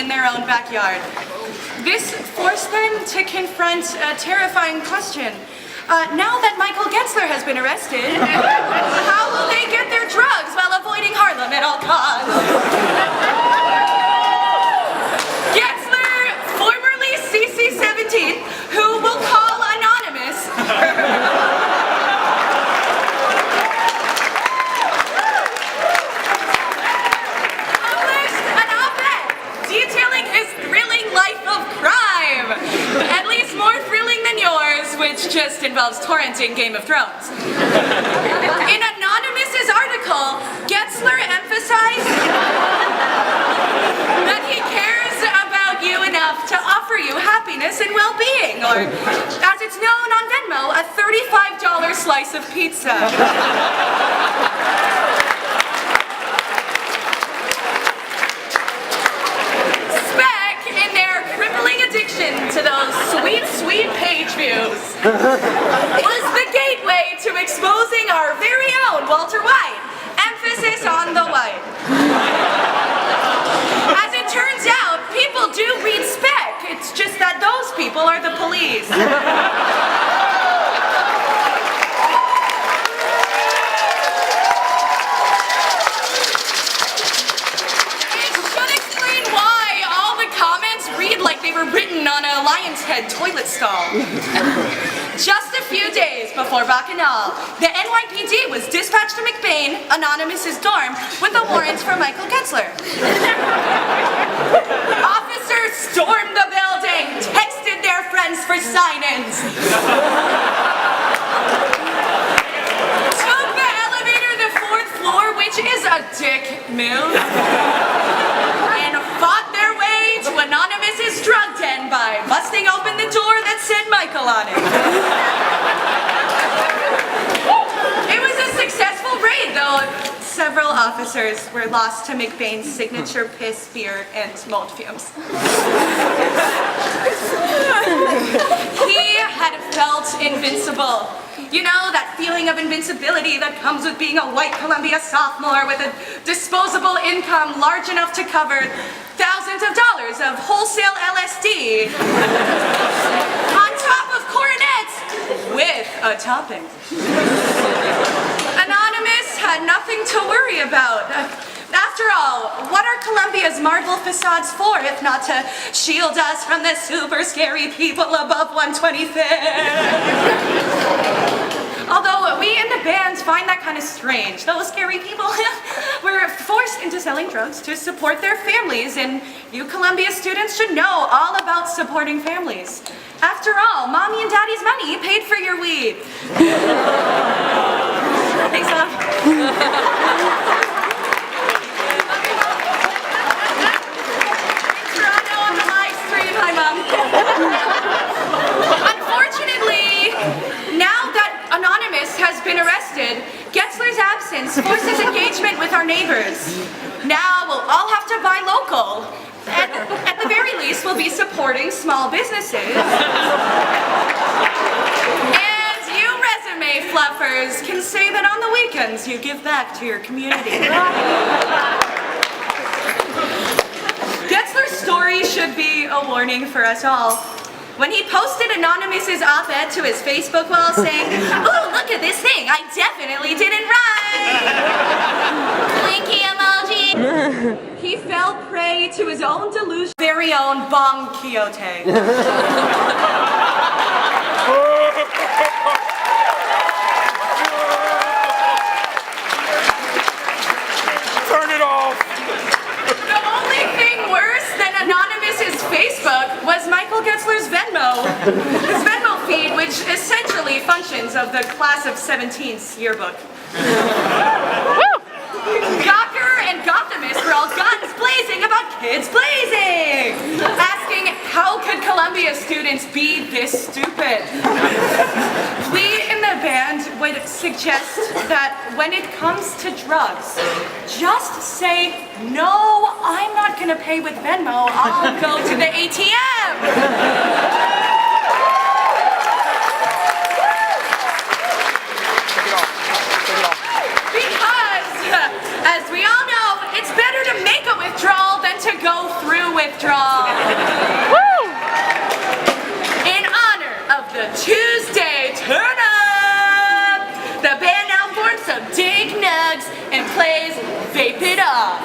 in their own backyard. This forced them to confront a terrifying question. Now that Michael Getzler has been arrested, how will they get their drugs while avoiding Harlem at all costs? Getzler, formerly CC-17, who will call anonymous, published an op-ed detailing his thrilling life of crime. At least more thrilling than yours, which just involves torrenting Game of Thrones. In Anonymous's article, Getzler emphasized that he cares about you enough to offer you happiness and well-being, or as it's known on Venmo, a $35 slice of pizza. Addiction to those sweet, sweet page views was the gateway to exposing our very own Walter White. Emphasis on the white. As it turns out, people do read spec. It's just that those people are the police. Like they were written on a lion's head toilet stall. Just a few days before Bacchanal, the NYPD was dispatched to McBain, Anonymous's dorm, with a warrant for Michael Getzler. Officers stormed the building, texted their friends for sign-ins, took the elevator to the 4th floor, which is a dick move, and fought their way to Anonymous's drug den by busting open the door that said Michael on it. It was a successful raid, though. Several officers were lost to McBain's signature piss, beer, and mold fumes. He had felt invincible. You know, that feeling of invincibility that comes with being a white Columbia sophomore with a disposable income large enough to cover thousands of dollars of wholesale LSD on top of coronets with a topping. Anonymous had nothing to worry about. After all, what are Columbia's marble facades for if not to shield us from the super scary people above 125th? Although we in the band find that kind of strange. Those scary people were forced into selling drugs to support their families, and you Columbia students should know all about supporting families. After all, Mommy and Daddy's money paid for your weed. Thanks, Mom. Toronto on the live stream. Hi, Mom. Unfortunately, now that Anonymous has been arrested, Getzler's absence forces engagement with our neighbors. Now we'll all have to buy local. At the very least, we'll be supporting small businesses. And you resume fluffers can say that on the weekends you give back to your community. Getzler's story should be a warning for us all. When he posted Anonymous's op-ed to his Facebook wall saying, "Ooh, look at this thing, I definitely didn't write!" Blinky emoji! He fell prey to his own delusion, very own Bong Quixote. Turn it off! The only thing worse than Anonymous's Facebook was Michael Getzler's Venmo. His Venmo feed, which essentially functions of the class of 17's yearbook. Gawker and Gothamist were all guns blazing about kids blazing, asking how could Columbia students be this stupid. We in the band would suggest that when it comes to drugs, just say, "No, I'm not gonna pay with Venmo, I'll go to the ATM." Because, as we all know, it's better to make a withdrawal than to go through withdrawal. plays Vape It Up.